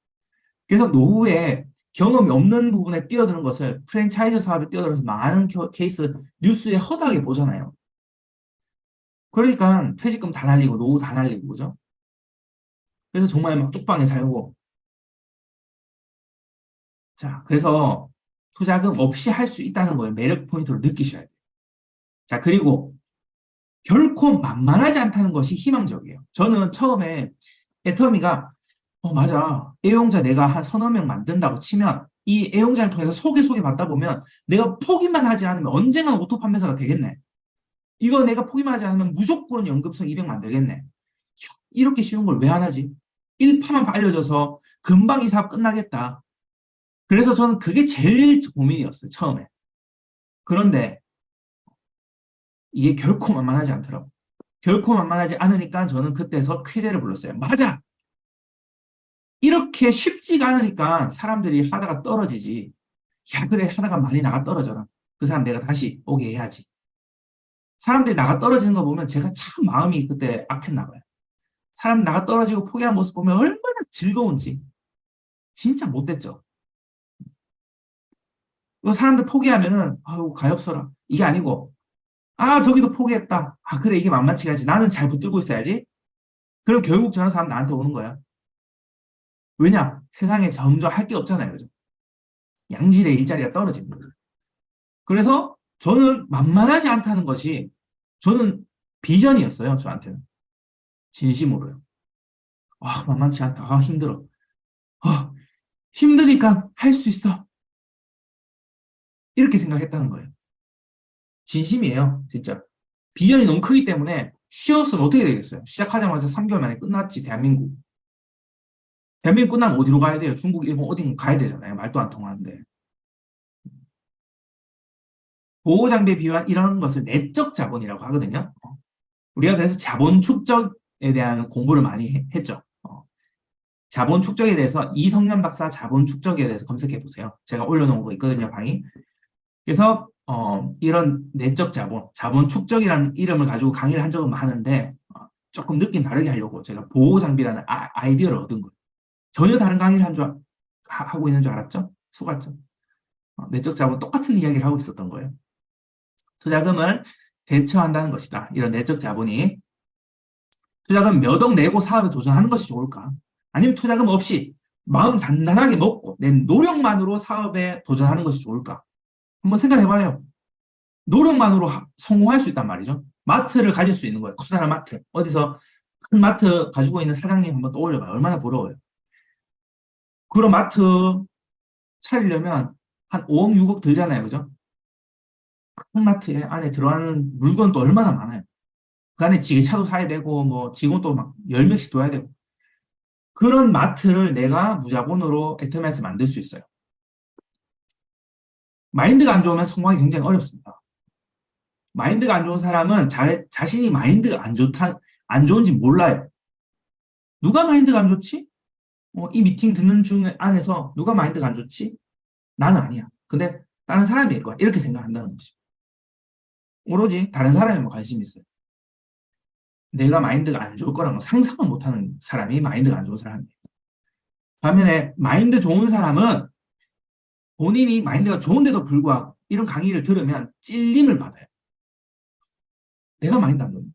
그래서 노후에 경험이 없는 부분에 뛰어드는 것을 프랜차이즈 사업에 뛰어들어서 망하는 케이스 뉴스에 허다하게 보잖아요. 그러니까 퇴직금 다 날리고 노후 다 날리고 그죠? 그래서 정말 막 쪽방에 살고 자 그래서 투자금 없이 할 수 있다는 걸 매력 포인트로 느끼셔야 돼요. 자 그리고 결코 만만하지 않다는 것이 희망적이에요. 저는 처음에 애터미가 맞아. 애용자 내가 한 서너 명 만든다고 치면 이 애용자를 통해서 소개 받다 보면 내가 포기만 하지 않으면 언젠가 오토 판매사가 되겠네. 이거 내가 포기만 하지 않으면 무조건 연금성 200 만들겠네. 이렇게 쉬운 걸 왜 안 하지? 1파만 알려줘서 금방 이 사업 끝나겠다. 그래서 저는 그게 제일 고민이었어요. 처음에. 그런데 이게 결코 만만하지 않더라고. 결코 만만하지 않으니까 저는 그때서 쾌재를 불렀어요. 맞아! 이렇게 쉽지가 않으니까 사람들이 하다가 떨어지지. 야, 그래, 하다가 많이 나가 떨어져라. 그 사람 내가 다시 오게 해야지. 사람들이 나가 떨어지는 거 보면 제가 참 마음이 그때 악했나 봐요. 사람 나가 떨어지고 포기한 모습 보면 얼마나 즐거운지. 진짜 못됐죠. 사람들 포기하면은, 아유, 가엾어라. 이게 아니고, 아, 저기도 포기했다. 아, 그래, 이게 만만치 가지. 나는 잘 붙들고 있어야지. 그럼 결국 저런 사람 나한테 오는 거야. 왜냐? 세상에 점점 할 게 없잖아요. 그죠? 양질의 일자리가 떨어지는 거죠. 그래서 저는 만만하지 않다는 것이 저는 비전이었어요. 저한테는. 진심으로요. 아, 만만치 않다. 아, 힘들어. 아, 힘드니까 할 수 있어. 이렇게 생각했다는 거예요. 진심이에요. 진짜. 비전이 너무 크기 때문에 쉬었으면 어떻게 되겠어요? 시작하자마자 3개월 만에 끝났지, 대한민국. 대한민국 끝나면 어디로 가야 돼요? 중국, 일본 어딘가 가야 되잖아요. 말도 안 통하는데. 보호장비에 비유한 이런 것을 내적 자본이라고 하거든요. 우리가 그래서 자본 축적에 대한 공부를 많이 했죠. 자본 축적에 대해서 이성년 박사 자본 축적에 대해서 검색해 보세요. 제가 올려놓은 거 있거든요, 방이. 그래서 이런 내적 자본, 자본 축적이라는 이름을 가지고 강의를 한 적은 많은데 조금 느낌 다르게 하려고 제가 보호장비라는 아이디어를 얻은 거예요. 전혀 다른 강의를 하고 있는 줄 알았죠? 속았죠? 내적 자본 똑같은 이야기를 하고 있었던 거예요. 투자금을 대처한다는 것이다. 이런 내적 자본이. 투자금 몇 억 내고 사업에 도전하는 것이 좋을까? 아니면 투자금 없이 마음 단단하게 먹고 내 노력만으로 사업에 도전하는 것이 좋을까? 한번 생각해봐요. 노력만으로 성공할 수 있단 말이죠. 마트를 가질 수 있는 거예요. 커다란 마트. 어디서 큰 마트 가지고 있는 사장님 한번 떠올려봐요. 얼마나 부러워요. 그런 마트 차리려면 한 5억, 6억 들잖아요. 그죠? 큰 마트 안에 들어가는 물건도 얼마나 많아요. 그 안에 지게차도 사야 되고, 뭐, 직원도 막 10명씩 둬야 되고. 그런 마트를 내가 무자본으로 애터미에서 만들 수 있어요. 마인드가 안 좋으면 성공하기 굉장히 어렵습니다. 마인드가 안 좋은 사람은 자신이 마인드가 안 좋은지 몰라요. 누가 마인드가 안 좋지? 이 미팅 듣는 중 안에서 누가 마인드가 안 좋지? 나는 아니야. 근데 다른 사람일 거야. 이렇게 생각한다는 거지. 오로지 다른 사람에만 관심이 있어요. 내가 마인드가 안 좋을 거라고 상상을 못하는 사람이 마인드가 안 좋은 사람이에요. 반면에 마인드 좋은 사람은 본인이 마인드가 좋은데도 불구하고 이런 강의를 들으면 찔림을 받아요. 내가 마인드 안 좋네.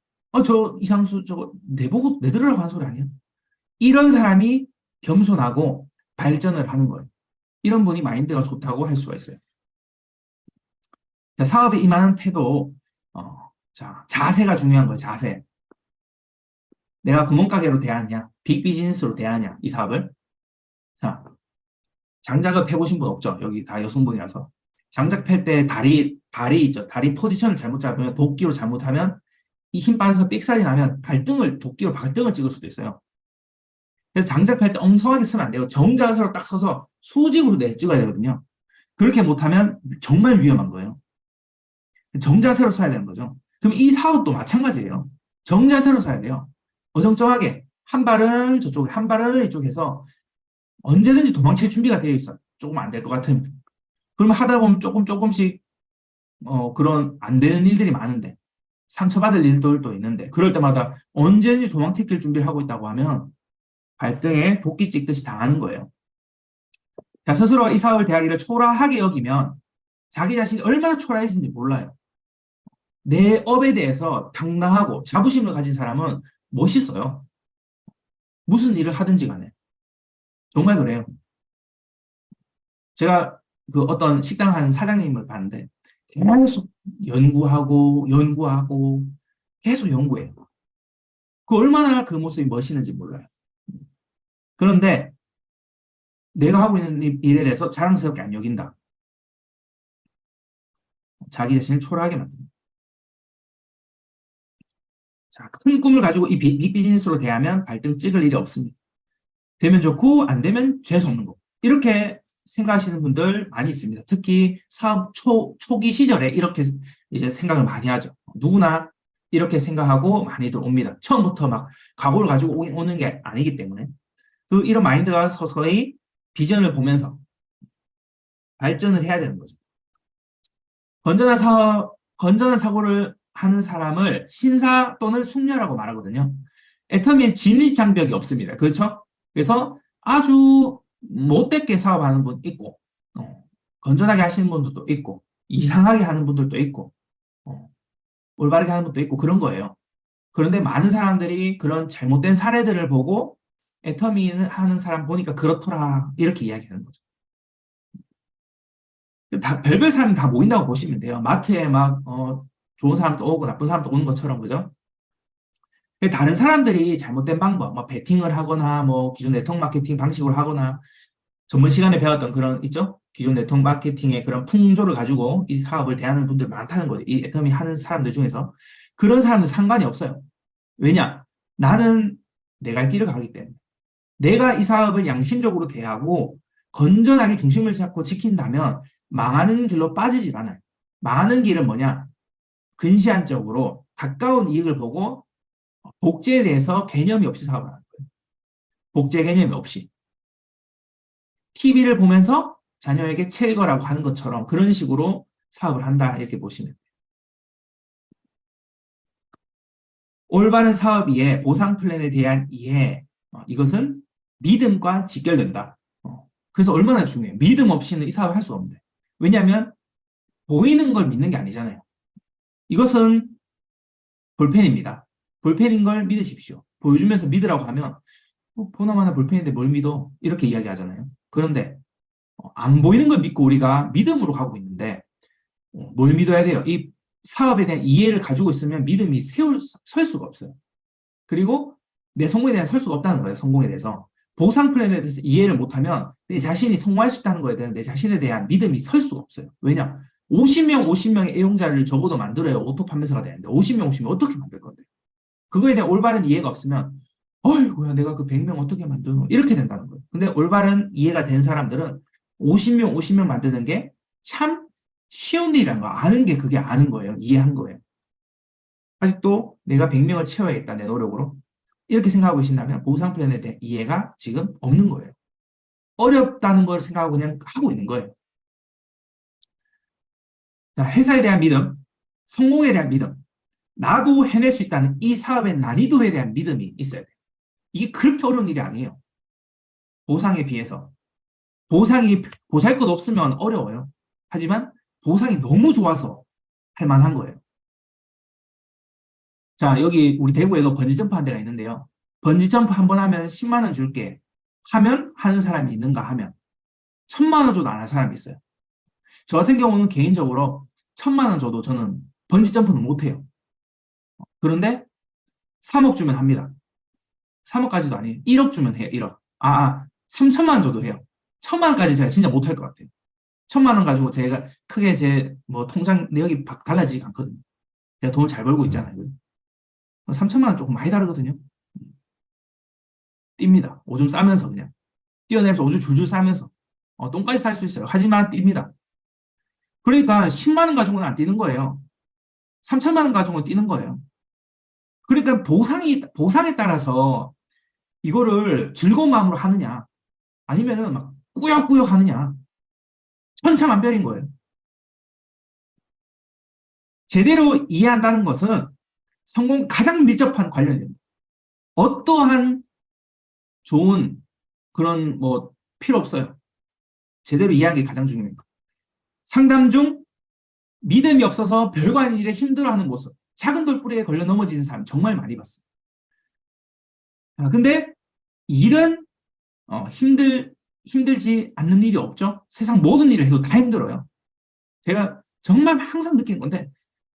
저 이상수 저거 내보고 내들으라고 하는 소리 아니야? 이런 사람이 겸손하고 발전을 하는 거예요. 이런 분이 마인드가 좋다고 할 수가 있어요. 자, 사업에 임하는 태도, 자, 자세가 중요한 거예요. 자세. 내가 구멍가게로 대하느냐, 빅비즈니스로 대하느냐, 이 사업을. 자, 장작을 펴보신 분 없죠? 여기 다 여성분이라서. 장작 펼 때 발이 있죠. 다리 포지션을 잘못 잡으면, 도끼로 잘못하면, 이 힘 빠져서 삑살이 나면 도끼로 발등을 찍을 수도 있어요. 그래서 장작 펼 때 엉성하게 서면 안 돼요. 정자세로 딱 서서 수직으로 찍어야 되거든요. 그렇게 못하면 정말 위험한 거예요. 정자세로 서야 되는 거죠. 그럼 이 사업도 마찬가지예요. 정자세로 서야 돼요. 어정쩡하게 한 발은 저쪽에 한 발은 이쪽에서 언제든지 도망칠 준비가 되어 있어. 조금 안 될 것 같으면. 그러면 하다 보면 조금씩 그런 안 되는 일들이 많은데 상처받을 일들도 있는데 그럴 때마다 언제든지 도망칠 준비를 하고 있다고 하면 발등에 도끼 찍듯이 당하는 거예요. 자, 스스로가 이 사업을 대하기를 초라하게 여기면 자기 자신이 얼마나 초라해진지 몰라요. 내 업에 대해서 당당하고 자부심을 가진 사람은 멋있어요. 무슨 일을 하든지 간에. 정말 그래요. 제가 그 어떤 식당 하는 사장님을 봤는데 계속 연구하고 계속 연구해요. 그 얼마나 그 모습이 멋있는지 몰라요. 그런데 내가 하고 있는 일에 대해서 자랑스럽게 안 여긴다. 자기 자신을 초라하게 만든다. 자, 큰 꿈을 가지고 이 빅비즈니스로 대하면 발등 찍을 일이 없습니다. 되면 좋고 안 되면 재수 없는 거. 이렇게 생각하시는 분들 많이 있습니다. 특히 사업 초기 시절에 이렇게 이제 생각을 많이 하죠. 누구나 이렇게 생각하고 많이들 옵니다. 처음부터 막 각오를 가지고 오는 게 아니기 때문에. 이런 마인드가 서서히 비전을 보면서 발전을 해야 되는 거죠. 건전한 사고를 하는 사람을 신사 또는 숙녀라고 말하거든요. 애터미엔 진입 장벽이 없습니다. 그렇죠? 그래서 아주 못되게 사업하는 분 있고, 건전하게 하시는 분들도 있고, 이상하게 하는 분들도 있고, 올바르게 하는 분도 있고, 그런 거예요. 그런데 많은 사람들이 그런 잘못된 사례들을 보고 애터미 하는 사람 보니까 그렇더라, 이렇게 이야기하는 거죠. 별별 사람이 다 모인다고 보시면 돼요. 마트에 막 좋은 사람도 오고 나쁜 사람도 오는 것처럼, 그죠? 다른 사람들이 잘못된 방법, 뭐 베팅을 하거나 뭐 기존 네트워크 마케팅 방식으로 하거나 전문 시간에 배웠던 그런 있죠? 기존 네트워크 마케팅의 그런 풍조를 가지고 이 사업을 대하는 분들 많다는 거죠. 이 애터미 하는 사람들 중에서 그런 사람은 상관이 없어요. 왜냐? 나는 내 갈 길을 가기 때문에 내가 이 사업을 양심적으로 대하고 건전하게 중심을 잡고 지킨다면 망하는 길로 빠지질 않아요. 망하는 길은 뭐냐? 근시안적으로 가까운 이익을 보고 복제에 대해서 개념이 없이 사업을 하는 거예요. 복제 개념이 없이. TV를 보면서 자녀에게 책 읽으라고 하는 것처럼 그런 식으로 사업을 한다, 이렇게 보시면 돼요. 올바른 사업 이해, 보상 플랜에 대한 이해, 이것은 믿음과 직결된다. 그래서 얼마나 중요해요. 믿음 없이는 이 사업을 할 수가 없는데. 왜냐하면 보이는 걸 믿는 게 아니잖아요. 이것은 볼펜입니다. 볼펜인 걸 믿으십시오. 보여주면서 믿으라고 하면 보나마나 볼펜인데 뭘 믿어? 이렇게 이야기하잖아요. 그런데 안 보이는 걸 믿고 우리가 믿음으로 가고 있는데 뭘 믿어야 돼요? 이 사업에 대한 이해를 가지고 있으면 믿음이 설 수가 없어요. 그리고 내 성공에 대한 설 수가 없다는 거예요. 성공에 대해서. 보상 플랜에 대해서 이해를 못하면 내 자신이 성공할 수 있다는 거에 대한 내 자신에 대한 믿음이 설 수가 없어요. 왜냐? 50명의 애용자를 적어도 만들어야 오토 판매사가 되는데 50명 어떻게 만들 건데? 그거에 대한 올바른 이해가 없으면 어이구야 내가 그 100명 어떻게 만드노? 이렇게 된다는 거예요. 근데 올바른 이해가 된 사람들은 50명 만드는 게 참 쉬운 일이라는 거 아는 게 그게 아는 거예요. 이해한 거예요. 아직도 내가 100명을 채워야겠다, 내 노력으로. 이렇게 생각하고 계신다면 보상 플랜에 대한 이해가 지금 없는 거예요. 어렵다는 걸 생각하고 그냥 하고 있는 거예요. 자, 회사에 대한 믿음, 성공에 대한 믿음, 나도 해낼 수 있다는 이 사업의 난이도에 대한 믿음이 있어야 돼요. 이게 그렇게 어려운 일이 아니에요. 보상에 비해서. 보상이 보잘것 없으면 어려워요. 하지만 보상이 너무 좋아서 할 만한 거예요. 자, 여기 우리 대구에도 번지점프 한 데가 있는데요. 번지점프 한 번 하면 10만 원 줄게. 하면 하는 사람이 있는가 하면 1,000만 원 줘도 안 할 사람이 있어요. 저 같은 경우는 개인적으로 1,000만 원 줘도 저는 번지점프는 못해요. 그런데 3억 주면 합니다. 3억까지도 아니에요. 1억 주면 해요. 1억. 3천만 원 줘도 해요. 1,000만 원까지 제가 진짜 못할 것 같아요. 1,000만 원 가지고 제가 크게 제 뭐 통장 내역이 달라지지 않거든요. 제가 돈을 잘 벌고 있잖아요. 3천만 원 조금 많이 다르거든요. 뜁니다. 오줌 싸면서 그냥. 뛰어내면서 오줌 줄줄 싸면서. 똥까지 쌀 수 있어요. 하지만 뜁니다. 그러니까 10만 원 가지고는 안 뛰는 거예요. 3천만 원 가지고는 뛰는 거예요. 그러니까 보상에 따라서 이거를 즐거운 마음으로 하느냐, 아니면은 막 꾸역꾸역 하느냐, 천차만별인 거예요. 제대로 이해한다는 것은 성공 가장 밀접한 관련입니다. 어떠한 좋은 그런 뭐 필요 없어요. 제대로 이해하는 게 가장 중요해요. 상담 중 믿음이 없어서 별거 아닌 일에 힘들어하는 모습, 작은 돌부리에 걸려 넘어지는 사람 정말 많이 봤어요. 근데 일은 힘들지 않는 일이 없죠. 세상 모든 일을 해도 다 힘들어요. 제가 정말 항상 느낀 건데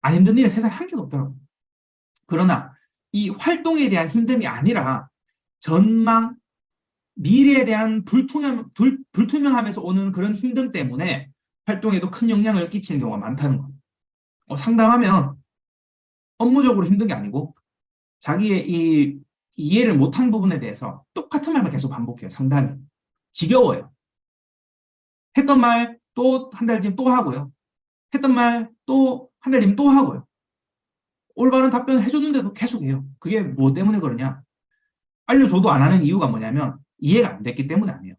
안 힘든 일은 세상에 한 개도 없더라고요. 그러나 이 활동에 대한 힘듦이 아니라 전망, 미래에 대한 불투명함에서 오는 그런 힘듦 때문에 활동에도 큰 영향을 끼치는 경우가 많다는 거예요. 상담하면 업무적으로 힘든 게 아니고 자기의 이 이해를 못한 부분에 대해서 똑같은 말만 계속 반복해요. 상담이. 지겨워요. 했던 말 또 한 달 뒤면 또 하고요. 했던 말 또 한 달 뒤면 또 하고요. 올바른 답변을 해줬는데도 계속해요. 그게 뭐 때문에 그러냐? 알려줘도 안 하는 이유가 뭐냐면 이해가 안 됐기 때문에 아니에요.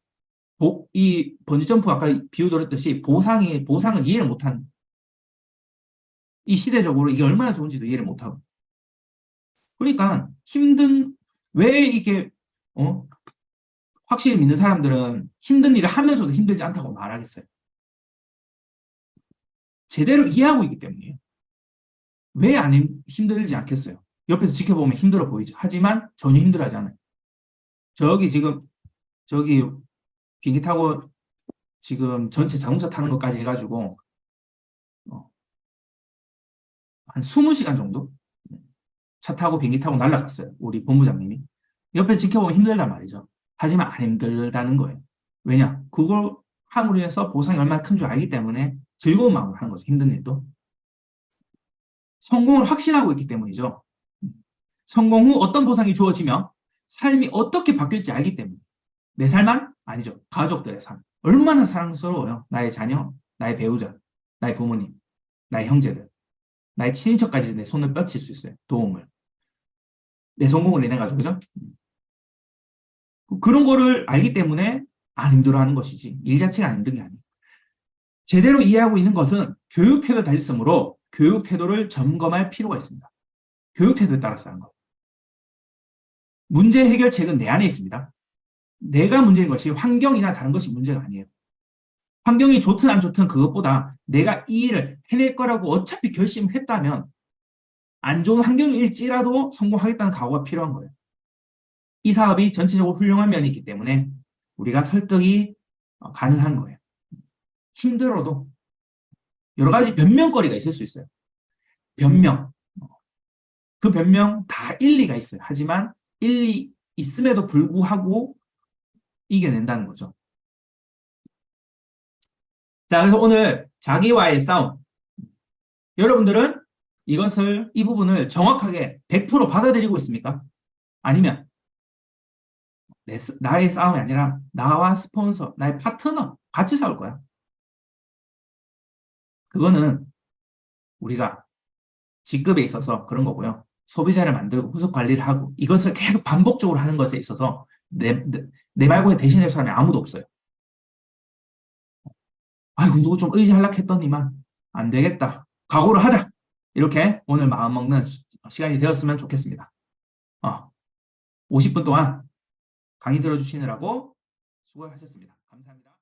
이 번지점프 아까 비유 들었듯이 보상을 이해를 못하는, 이 시대적으로 이게 얼마나 좋은지도 이해를 못하고. 그러니까 왜 이게 확실히 믿는 사람들은 힘든 일을 하면서도 힘들지 않다고 말하겠어요. 제대로 이해하고 있기 때문이에요. 왜 안 힘들지 않겠어요? 옆에서 지켜보면 힘들어 보이죠. 하지만 전혀 힘들어하지 않아요. 저기 비행기 타고 지금 전체 자동차 타는 것까지 해가지고 한 20시간 정도 차 타고 비행기 타고 날아갔어요. 우리 본부장님이. 옆에 지켜보면 힘들단 말이죠. 하지만 안 힘들다는 거예요. 왜냐? 그걸 함으로 해서 보상이 얼마나 큰 줄 알기 때문에 즐거운 마음으로 하는 거죠. 힘든 일도. 성공을 확신하고 있기 때문이죠. 성공 후 어떤 보상이 주어지며 삶이 어떻게 바뀔지 알기 때문에. 내 삶만? 아니죠. 가족들의 삶. 얼마나 사랑스러워요. 나의 자녀, 나의 배우자, 나의 부모님, 나의 형제들, 나의 친인척까지 내 손을 뻗칠 수 있어요. 도움을. 내 성공을 인해 가지고, 그죠? 그런 거를 알기 때문에 안 힘들어하는 것이지 일 자체가 안 힘든 게 아니에요. 제대로 이해하고 있는 것은 교육 태도에 달렸으므로 교육 태도를 점검할 필요가 있습니다. 교육 태도에 따라서 하는 거. 문제 해결책은 내 안에 있습니다. 내가 문제인 것이 환경이나 다른 것이 문제가 아니에요. 환경이 좋든 안 좋든 그것보다 내가 이 일을 해낼 거라고 어차피 결심했다면 안 좋은 환경일지라도 성공하겠다는 각오가 필요한 거예요. 이 사업이 전체적으로 훌륭한 면이 있기 때문에 우리가 설득이 가능한 거예요. 힘들어도 여러 가지 변명거리가 있을 수 있어요. 변명. 그 변명 다 일리가 있어요. 하지만 일리 있음에도 불구하고 이겨낸다는 거죠. 자, 그래서 오늘 자기와의 싸움. 여러분들은 이 부분을 정확하게 100% 받아들이고 있습니까? 아니면 나의 싸움이 아니라 나와 스폰서, 나의 파트너 같이 싸울 거야. 그거는 우리가 직급에 있어서 그런 거고요. 소비자를 만들고 후속 관리를 하고 이것을 계속 반복적으로 하는 것에 있어서 내 말고에 대신할 사람이 아무도 없어요. 아이고 누구 좀 의지하려고 했더니만 안 되겠다. 각오를 하자. 이렇게 오늘 마음먹는 시간이 되었으면 좋겠습니다. 50분 동안 강의 들어주시느라고 수고하셨습니다. 감사합니다.